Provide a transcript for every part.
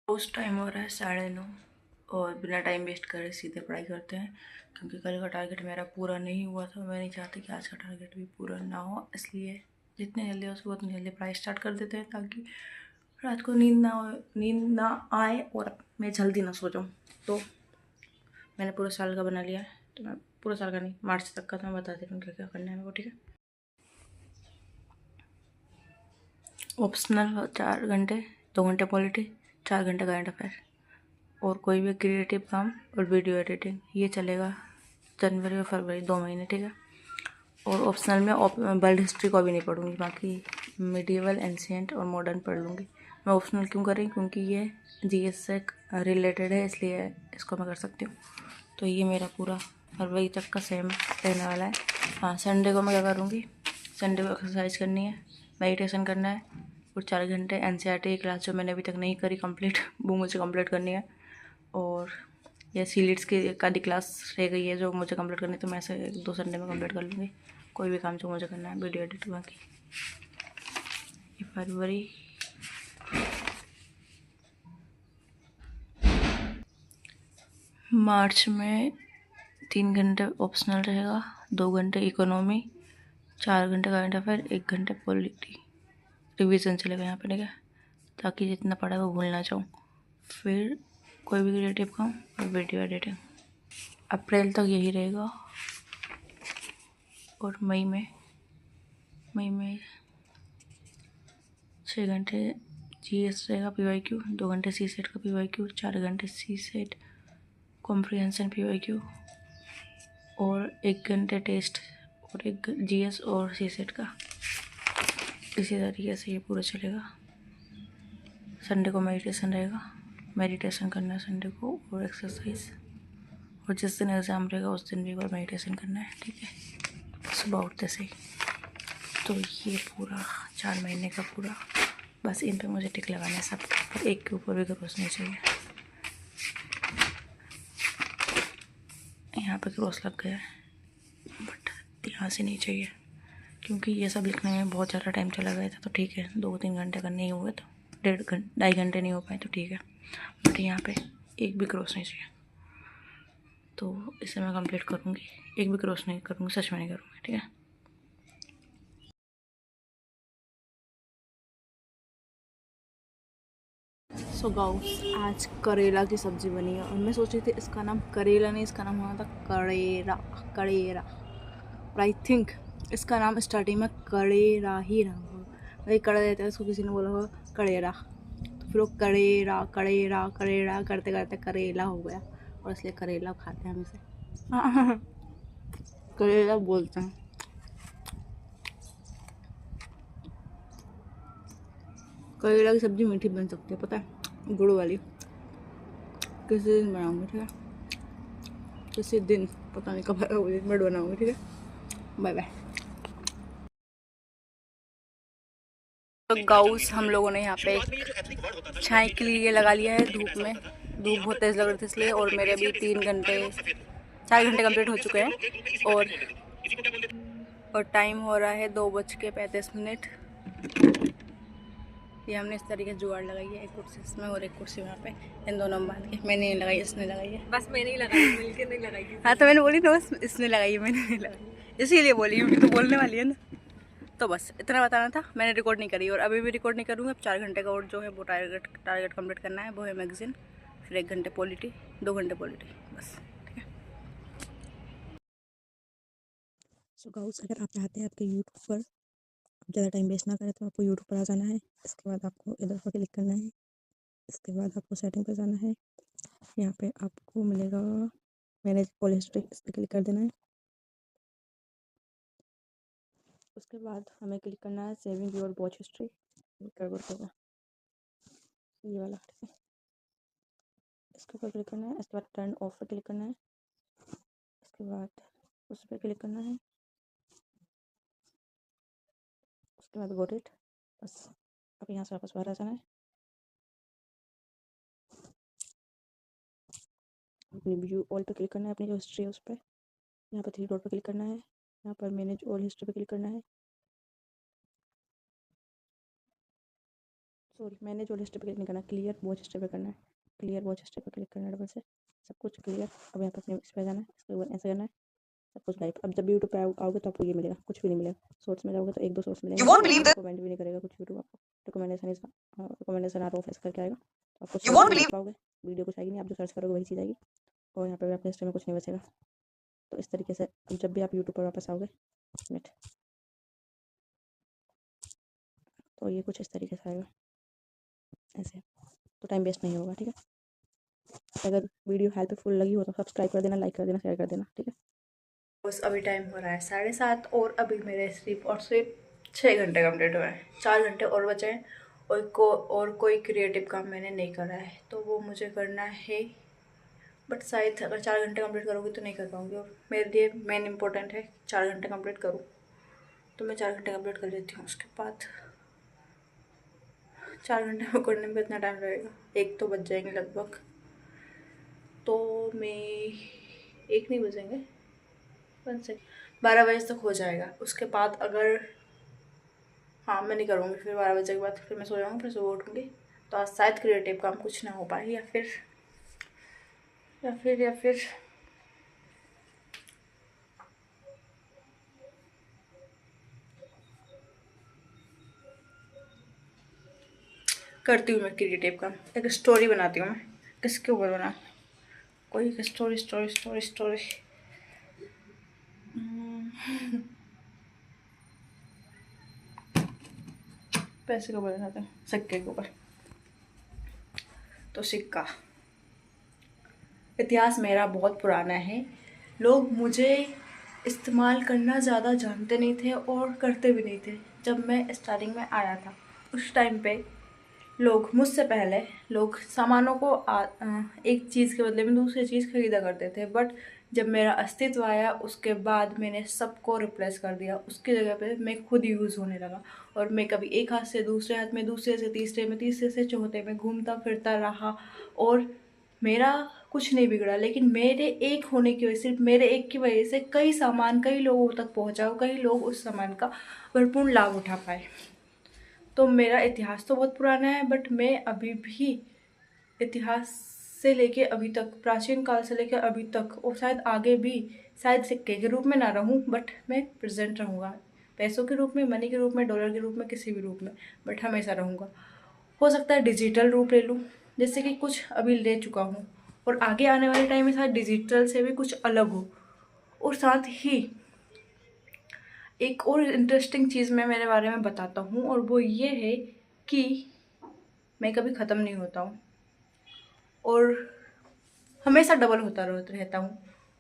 उस टाइम हो रहा है 9:30 और बिना टाइम वेस्ट करे सीधे पढ़ाई करते हैं, क्योंकि कल का टारगेट मेरा पूरा नहीं हुआ था। मैं नहीं चाहती कि आज का टारगेट भी पूरा ना हो, इसलिए जितने जल्दी हो सके उतनी जल्दी पढ़ाई स्टार्ट कर देते हैं, ताकि रात को नींद ना आए और मैं जल्दी ना सो जाऊँ। तो मैंने पूरे साल का बना लिया है, तो मैं पूरे साल का नहीं, मार्च तक का तो मैं बता दे रही हूँ क्या क्या करना है मेरे को, ठीक है। ऑप्शनल 4 घंटे, 2 घंटे पॉलिटी, 4 घंटे करंट अफेयर और कोई भी क्रिएटिव काम और वीडियो एडिटिंग, ये चलेगा जनवरी और फरवरी 2 महीने, ठीक है। और ऑप्शनल में वर्ल्ड हिस्ट्री को भी नहीं पढ़ूंगी, बाकी मिडिवल, एंशिएंट और मॉडर्न पढ़ लूँगी। मैं ऑप्शनल क्यों कर रही हूँ, क्योंकि ये जीएस से रिलेटेड है, इसलिए इसको मैं कर सकती हूँ। तो ये मेरा पूरा फरवरी तक का सेम रहने वाला है। हाँ, संडे को मैं क्या करूँगी, संडे को एक्सरसाइज करनी है, मेडिटेशन करना है और 4 घंटे एनसीईआरटी की क्लास जो मैंने अभी तक नहीं करी कंप्लीट, वो मुझे कंप्लीट करनी है। और ये सीलिट्स की एक आधी क्लास रह गई है जो मुझे कंप्लीट करनी है, तो मैं ऐसे 1-2 संडे में कंप्लीट कर लूँगी कोई भी काम जो मुझे करना है, वीडियो एडिट बाकी। ये फरवरी, मार्च में 3 घंटे ऑप्शनल रहेगा, 2 घंटे इकोनॉमी, 4 घंटे करंट अफेयर, 1 घंटे पॉलिटी रिवीजन चलेगा यहाँ पे, ठीक है, ताकि जितना पढ़ा है वो भूल ना जाऊँ। फिर कोई भी क्रिएटिव काम और वीडियो एडिटिंग अप्रैल तक यही रहेगा। और मई में 6 घंटे जीएस रहेगा पीवाईक्यू, 2 घंटे सी सेट का पीवाईक्यू, 4 घंटे सी सेट कॉम्प्रिहेंशन पीवाईक्यू और 1 घंटे टेस्ट और 1 जीएस और सी सेट का। इसी तरीके से ये पूरा चलेगा। संडे को मेडिटेशन रहेगा, मेडिटेशन करना है संडे को और एक्सरसाइज, और जिस दिन एग्ज़ाम रहेगा उस दिन भी एक बार मेडिटेशन करना है, ठीक है, सुबह उठते से ही। तो ये पूरा 4 महीने का पूरा, बस इन पे मुझे टिक लगाना है सब पर, एक के ऊपर भी क्रॉस नहीं चाहिए। यहाँ पे क्रॉस लग गया है बट यहाँ से नहीं चाहिए, क्योंकि ये सब लिखने में बहुत ज़्यादा टाइम चला गया था। तो ठीक है, 2-3 घंटे का नहीं हुए तो 2.5 घंटे नहीं हो पाए तो ठीक है, बट यहाँ पे एक भी क्रॉस नहीं चाहिए। तो इसे मैं कंप्लीट करूँगी, एक भी क्रॉस नहीं करूँगी, सच में नहीं करूँगी, ठीक है। सो गाउस, आज करेला की सब्ज़ी बनी है और मैं सोच रही थी इसका नाम करेला नहीं, इसका नाम होना था कड़ेरा, कड़ेरा। और आई थिंक इसका नाम स्टार्टिंग में कड़ेरा ही रहा होगा, वही कड़ा देता है इसको, किसी ने बोला होगा कड़ेरा, तो फिर वो कड़ेरा कड़ेरा कड़ेरा करते करते करेला हो गया, और इसलिए करेला खाते हैं हम इसे। करेला बोलते हैं। करेला की सब्ज़ी मीठी बन सकती है, पता है, गुड़ वाली। किसी दिन बनाऊंगी, ठीक है, किसी दिन, पता नहीं कब आएगा वो दिन, मैं बनाऊंगी, ठीक है। Bye bye. तो गाउस, हम लोगों ने यहाँ पे छाई के लिए लगा लिया है धूप में, धूप बहुत तेज़ लग रही थी इसलिए, और मेरे अभी 4 घंटे कंप्लीट हो चुके हैं और टाइम हो रहा है 2:35। ये हमने इस तरीके से जुगाड़ लगाई है, एक कुर्सी इसमें और एक कुर्सी वहाँ पे, इन दोनों में बांध के। मैंने नहीं लगाई, इसने लगाई है, बस मैंने ही लगाई, मिलकर नहीं लगाई। हाँ, तो मैंने बोली ना, बस इसने लगाई है, मैंने नहीं लगाई, इसीलिए बोली, क्योंकि तो बोलने वाली है ना। तो बस इतना बताना था, मैंने रिकॉर्ड नहीं करी और अभी भी रिकॉर्ड नहीं करूँगी। अब 4 घंटे का और जो है वो टारगेट कंप्लीट करना है, वो है मैगज़ीन, फिर 1 घंटे पॉलिटी, 2 घंटे पॉलिटी, बस, ठीक है। सो गाउस, अगर आप चाहते हैं आपके यूट्यूब पर ज़्यादा टाइम वेस्ट ना करें तो आपको यूट्यूब पर आ जाना है। इसके बाद आपको इधर पर क्लिक करना है, इसके बाद आपको सेटिंग पर जाना है, यहाँ पे आपको मिलेगा मैनेज ऑल हिस्ट्री, इस पर क्लिक कर देना है। उसके बाद हमें क्लिक करना है सेविंग योर वॉच हिस्ट्री, कर देगा ये वाला, ठीक है। इसके ऊपर क्लिक करना है, इसके बाद टर्न ऑफ पर क्लिक करना है, इसके बाद उस पर क्लिक करना है, उसके बाद गॉट इट, बस। अब यहाँ से वापस बाहर आ जाना है, अपनी व्यू ऑल पे क्लिक करना है, अपनी जो हिस्ट्री है उस पर, यहाँ पर 3 डॉट पर क्लिक करना है, यहाँ पर मैनेज ऑल हिस्ट्री पे क्लिक करना है, सॉरी, मैंने जो हिस्ट्री पे क्लिक नहीं करना, क्लियर वॉच हिस्ट्री पे करना है। क्लियर वॉच हिस्ट्री पे क्लिक करना है डबल से, सब कुछ क्लियर। अब यहाँ पर अपने इस पे जाना है, इसके ऊपर ऐसे करना है, सब कुछ गायब। अब जब भी यूट्यूब पे आओगे तो आपको ये मिलेगा, कुछ भी नहीं मिलेगा। सोर्स में जाओगे तो 1-2 सोर्स मिलेंगे, रिकमेंड भी नहीं करेगा कुछ यूट्यूब आपको। रिकमेंडेशन आर ऑफ ऐसे करके आएगा, तो आपको सर्च नहीं कर पाओगे, वीडियो कुछ आएगी नहीं, आप जो सर्च करोगे वही चीज़ आएगी, और यहाँ पर आपके हिस्ट्री में कुछ नहीं बचेगा। तो इस तरीके से जब भी आप यूट्यूब पर वापस आओगे, मिनट, तो ये कुछ इस तरीके से आएगा ऐसे, तो टाइम वेस्ट नहीं होगा, ठीक है। अगर वीडियो हेल्पफुल लगी हो तो सब्सक्राइब कर देना, लाइक कर देना, शेयर कर देना, ठीक है। बस अभी टाइम हो रहा है 7:30 और अभी मेरे सिर्फ 6 घंटे कंप्लीट हुए हैं, 4 घंटे और बचे हैं, और कोई क्रिएटिव काम मैंने नहीं करा है, तो वो मुझे करना है। बट शायद अगर 4 घंटे कंप्लीट करूँगी तो नहीं कर पाऊँगी, और मेरे लिए मेन इंपॉर्टेंट है 4 घंटे कंप्लीट करूँ, तो मैं 4 घंटे कंप्लीट कर लेती हूँ। उसके बाद 4 घंटे में करने में इतना टाइम लगेगा, 1 तो बज जाएंगे लगभग, तो मैं 1 नहीं बजेंगे, 1 से 12 बजे तक हो जाएगा। उसके बाद अगर हाँ मैं नहीं करूँगी, फिर 12 बजे के बाद फिर मैं सो जाऊँगी, फिर सुबह उठूँगी, तो आज शायद क्रिएटिव काम कुछ ना हो पाए, या फिर करती हूँ मैं क्रिएटिव काम। एक स्टोरी बनाती हूँ मैं, किसके ऊपर बना, कोई स्टोरी पैसे के ऊपर बनाते हैं, सिक्के के ऊपर। तो सिक्का, इतिहास मेरा बहुत पुराना है, लोग मुझे इस्तेमाल करना ज़्यादा जानते नहीं थे और करते भी नहीं थे। जब मैं स्टार्टिंग में आया था उस टाइम पे लोग मुझसे पहले लोग सामानों को एक चीज़ के बदले में दूसरी चीज़ खरीदा करते थे, बट जब मेरा अस्तित्व आया उसके बाद मैंने सबको रिप्लेस कर दिया, उसकी जगह पे मैं खुद यूज़ होने लगा, और मैं कभी एक हाथ से दूसरे हाथ में, दूसरे से तीसरे में, तीसरे से चौथे में घूमता फिरता रहा, और मेरा कुछ नहीं बिगड़ा, लेकिन मेरे एक होने की वजह, सिर्फ मेरे एक की वजह से कई सामान कई लोगों तक पहुंचा, कई लोग उस सामान का भरपूर लाभ उठा पाए। तो मेरा इतिहास तो बहुत पुराना है, बट मैं अभी भी इतिहास से लेके अभी तक, प्राचीन काल से लेकर अभी तक, और शायद आगे भी, शायद सिक्के के रूप में ना रहूं, बट मैं प्रेजेंट रहूँगा, पैसों के रूप में, मनी के रूप में, डॉलर के रूप में, किसी भी रूप में, बट हमेशा रहूँगा। हो सकता है डिजिटल रूप ले लूँ, जैसे कि कुछ अभी ले चुका हूँ, और आगे आने वाले टाइम में शायद डिजिटल से भी कुछ अलग हो। और साथ ही एक और इंटरेस्टिंग चीज़ मैं मेरे बारे में बताता हूँ, और वो ये है कि मैं कभी ख़त्म नहीं होता हूँ, और हमेशा डबल होता रहता हूँ।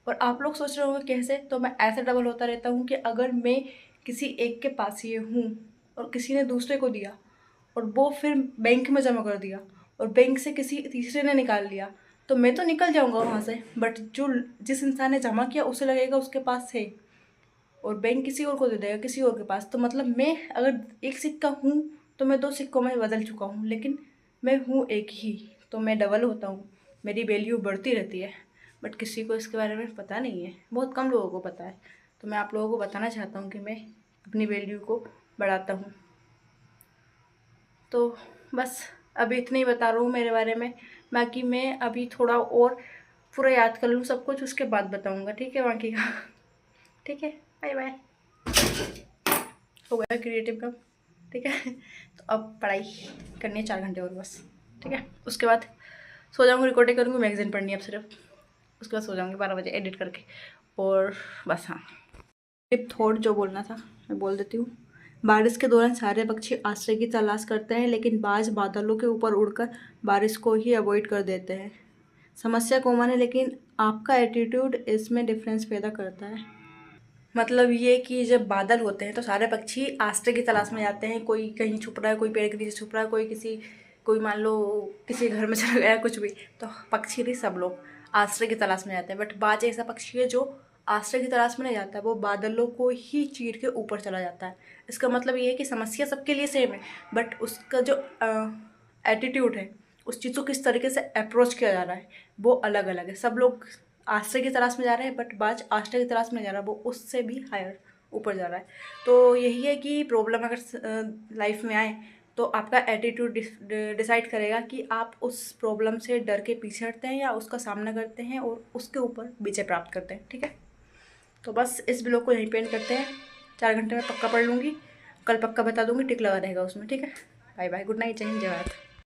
और आप लोग सोच रहे होंगे कैसे, तो मैं ऐसे डबल होता रहता हूँ कि अगर मैं किसी एक के पास ये हूँ और किसी ने दूसरे को दिया, और वो फिर बैंक में जमा कर दिया, और बैंक से किसी तीसरे ने निकाल लिया, तो मैं तो निकल जाऊँगा वहाँ से, बट जिस इंसान ने जमा किया उसे लगेगा उसके पास है, और बैंक किसी और को दे देगा किसी और के पास। तो मतलब मैं अगर एक सिक्का हूँ तो मैं 2 सिक्कों में बदल चुका हूँ, लेकिन मैं हूँ एक ही, तो मैं डबल होता हूँ, मेरी वैल्यू बढ़ती रहती है, बट किसी को इसके बारे में पता नहीं है, बहुत कम लोगों को पता है। तो मैं आप लोगों को बताना चाहता हूँ कि मैं अपनी वैल्यू को बढ़ाता हूँ। तो बस अभी इतना ही बता रहा हूँ मेरे बारे में, बाकी मैं अभी थोड़ा और पूरा याद कर लूँ सब कुछ, उसके बाद बताऊँगा, ठीक है बाकी का। ठीक है, बाय बाय। हो गया क्रिएटिव का, ठीक है। तो अब पढ़ाई करनी है 4 घंटे और बस, ठीक है। उसके बाद सो जाऊँगी, रिकॉर्डिंग करूँगी, मैगजीन पढ़नी है अब सिर्फ, उसके बाद सो जाऊँगी 12 बजे एडिट करके, और बस। हाँ, टिप थोड़ जो बोलना था मैं बोल देती हूँ। बारिश के दौरान सारे पक्षी आश्रय की तलाश करते हैं, लेकिन बाज बादलों के ऊपर उड़कर बारिश को ही अवॉइड कर देते हैं। समस्या कॉमन है, लेकिन आपका एटीट्यूड इसमें डिफरेंस पैदा करता है। मतलब ये कि जब बादल होते हैं तो सारे पक्षी आश्रय की तलाश में जाते हैं, कोई कहीं छुप रहा है, कोई पेड़ के नीचे छुप रहा है, कोई मान लो किसी घर में चला गया, कुछ भी, तो पक्षी नहीं, सब लोग आश्रय की तलाश में जाते हैं। बट बाज ऐसा पक्षी है जो आश्रय की तलाश में नहीं जाता है, वो बादलों को ही चीर के ऊपर चला जाता है। इसका मतलब ये है कि समस्या सबके लिए सेम है, बट उसका जो एटीट्यूड है, उस चीज़ को किस तरीके से अप्रोच किया जा रहा है, वो अलग अलग है। सब लोग आश्रय की तलाश में जा रहे हैं, बट बाज आश्रय की तलाश में जा रहा है, वो उससे भी हायर ऊपर जा रहा है। तो यही है कि प्रॉब्लम अगर लाइफ में आए तो आपका एटीट्यूड डिसाइड करेगा कि आप उस प्रॉब्लम से डर के पीछे हटते हैं या उसका सामना करते हैं और उसके ऊपर विजय प्राप्त करते हैं। ठीक है, तो बस इस ब्लॉग को यहीं पेंट करते हैं। 4 घंटे में पक्का पढ़ लूँगी, कल पक्का बता दूँगी, टिक लगा रहेगा उसमें। ठीक है, बाय बाय, गुड नाइट, जय हिंद, जय भारत।